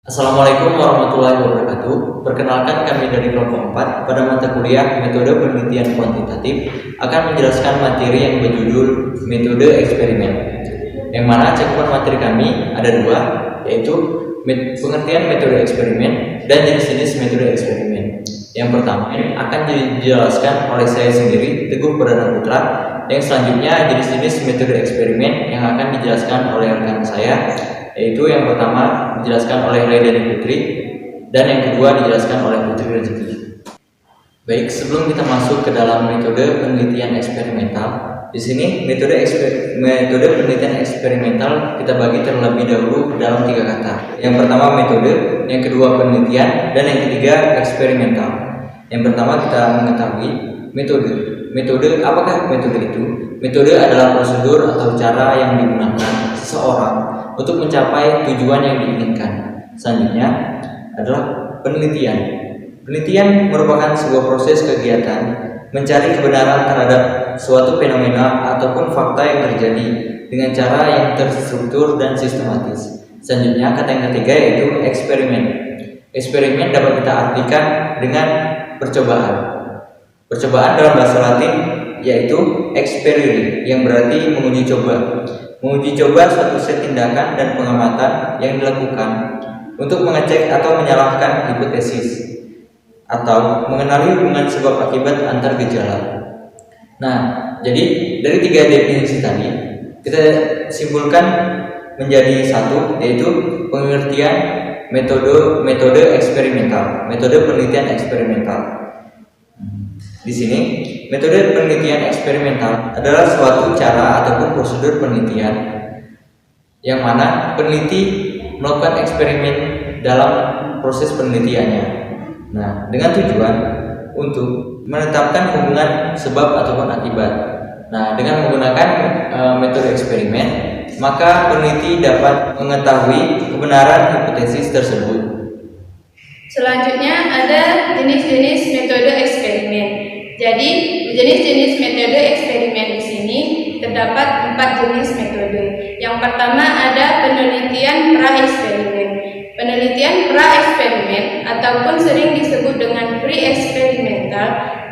Assalamualaikum warahmatullahi wabarakatuh. Perkenalkan, kami dari kelompok 4 pada mata kuliah Metode Penelitian Kuantitatif akan menjelaskan materi yang berjudul Metode Eksperimen. Yang mana cakupan materi kami ada dua, yaitu pengertian metode eksperimen dan jenis-jenis metode eksperimen. Yang pertama akan dijelaskan oleh saya sendiri, Teguh Perdana Putra. Yang selanjutnya jenis-jenis metode eksperimen yang akan dijelaskan oleh rekan saya, yaitu yang pertama dijelaskan oleh Raidani Putri dan yang kedua dijelaskan oleh Putri Rezeki. Baik, sebelum kita masuk ke dalam metode penelitian eksperimental, di sini metode penelitian eksperimental kita bagi terlebih dahulu dalam 3 kata. Yang pertama metode, yang kedua penelitian, dan yang ketiga eksperimental. Yang pertama kita mengetahui metode. Metode, apakah metode itu? Metode adalah prosedur atau cara yang digunakan seseorang untuk mencapai tujuan yang diinginkan. Selanjutnya adalah penelitian. Penelitian merupakan sebuah proses kegiatan mencari kebenaran terhadap suatu fenomena ataupun fakta yang terjadi dengan cara yang terstruktur dan sistematis. Selanjutnya kata yang ketiga yaitu eksperimen. Eksperimen dapat kita artikan dengan percobaan. Percobaan dalam bahasa Latin yaitu experire, yang berarti menguji coba. Menguji coba suatu set tindakan dan pengamatan yang dilakukan untuk mengecek atau menyalahkan hipotesis atau mengenali hubungan sebab akibat antar gejala. Nah, jadi dari 3 definisi tadi kita simpulkan menjadi satu, yaitu pengertian metode eksperimental, metode penelitian eksperimental. Di sini, metode penelitian eksperimental adalah suatu cara ataupun prosedur penelitian yang mana peneliti melakukan eksperimen dalam proses penelitiannya. Nah, dengan tujuan untuk menetapkan hubungan sebab ataupun akibat. Nah, dengan menggunakan metode eksperimen, maka peneliti dapat mengetahui kebenaran hipotesis tersebut. Selanjutnya ada jenis-jenis metode eksperimen. Jadi, jenis-jenis metode eksperimen di sini terdapat 4 jenis metode. Yang pertama ada penelitian pra-eksperimen. Penelitian pra-eksperimen ataupun sering disebut dengan pre-eksperimental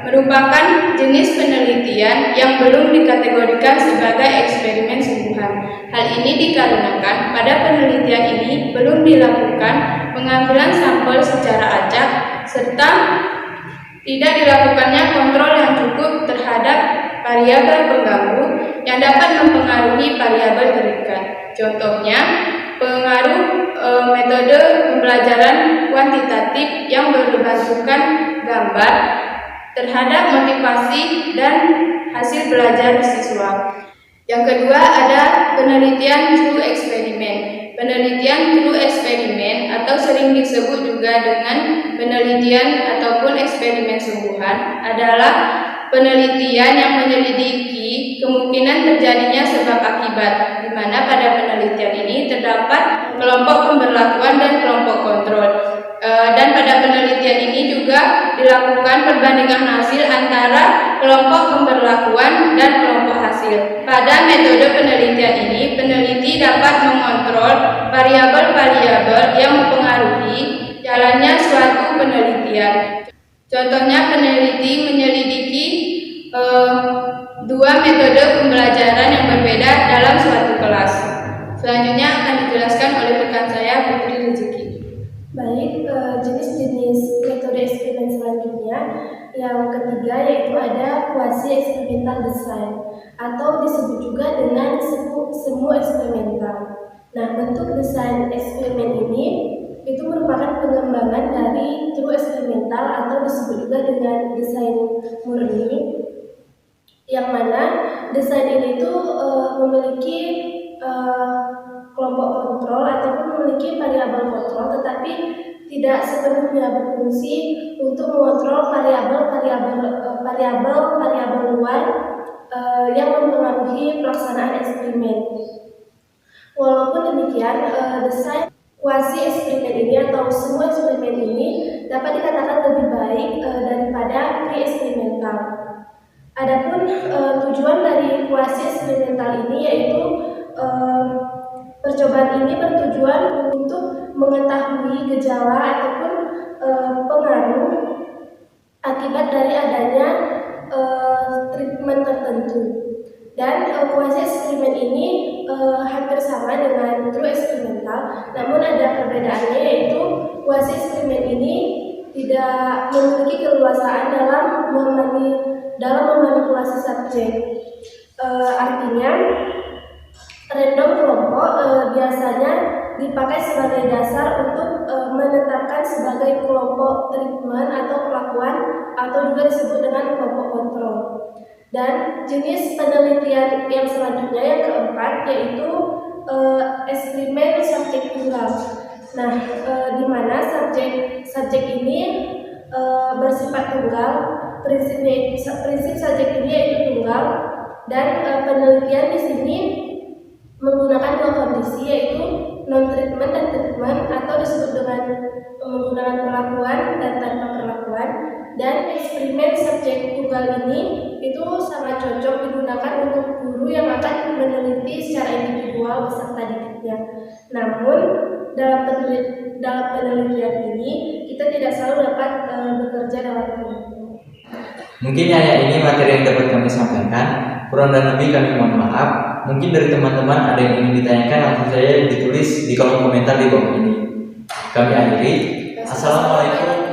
merupakan jenis penelitian yang belum dikategorikan sebagai eksperimen sungguhan. Hal ini dikarenakan pada penelitian ini belum dilakukan pengambilan sampel secara acak serta tidak dilakukannya kontrol yang cukup terhadap variabel pengganggu yang dapat mempengaruhi variabel terikat. Contohnya, pengaruh metode pembelajaran kuantitatif yang berbentukan gambar terhadap motivasi dan hasil belajar siswa. Yang kedua ada penelitian true eksperimen. Penelitian true eksperimen atau sering disebut juga dengan penelitian ataupun eksperimen sungguhan adalah penelitian yang menyelidiki kemungkinan terjadinya sebab akibat, di mana pada penelitian ini terdapat kelompok pemberlakuan dan kelompok kontrol. Dan pada penelitian ini juga dilakukan perbandingan hasil antara kelompok pemberlakuan dan kelompok hasil. Pada metode penelitian ini, peneliti dapat mengontrol variabel-variabel yang mempengaruhi jalannya suatu penelitian. Contohnya, peneliti menyelidiki 2 metode pembelajaran yang berbeda dalam suatu kelas. Selanjutnya akan dijelaskan oleh rekan saya, Putri Rezeki. Baik, jenis-jenis metode eksperimen selanjutnya yang ketiga yaitu ada quasi eksperimental design atau disebut juga dengan semu eksperimental. Nah, bentuk desain eksperimen ini itu merupakan pengembangan dari true eksperimental atau disebut juga dengan desain murni, yang mana desain ini itu memiliki kelompok kontrol ataupun memiliki variabel kontrol, tetapi tidak sepenuhnya berfungsi untuk mengontrol variabel luar yang mempengaruhi pelaksanaan eksperimen. Walaupun demikian, desain quasi eksperimen ini atau semua eksperimen ini dapat dikatakan lebih baik daripada pre-eksperimental. Adapun tujuan dari quasi eksperimental ini yaitu percobaan ini bertujuan untuk mengetahui gejala ataupun pengaruh akibat dari adanya treatment tertentu. Dan kuasi eksperimen ini hampir sama dengan true eksperimental, namun ada perbedaannya, yaitu kuasi eksperimen ini tidak memiliki keleluasaan dalam memanipulasi subjek. Artinya random kelompok biasanya dipakai sebagai dasar untuk menetapkan sebagai kelompok treatment atau perlakuan, atau juga disebut dengan kelompok kontrol. Dan jenis penelitian yang selanjutnya yang keempat yaitu eksperimen subjek tunggal. Nah, di mana subjek ini bersifat tunggal, prinsip subjek ini yaitu tunggal, dan penelitian di sini menggunakan dua kondisi, yaitu non-treatment dan treatment, atau disebut dengan menggunakan perlakuan dan tanpa perlakuan. Dan eksperimen subjek tunggal ini itu sangat cocok digunakan untuk guru yang akan meneliti secara individual beserta didiknya. Namun dalam penelitian ini kita tidak selalu dapat bekerja dalam penelitian. Mungkin hanya ini materi yang dapat kami sampaikan. Kurang dan lebih kami mohon maaf. Mungkin dari teman-teman ada yang ingin ditanyakan, langsung saja ditulis di kolom komentar di bawah ini. Kami akhiri. Assalamualaikum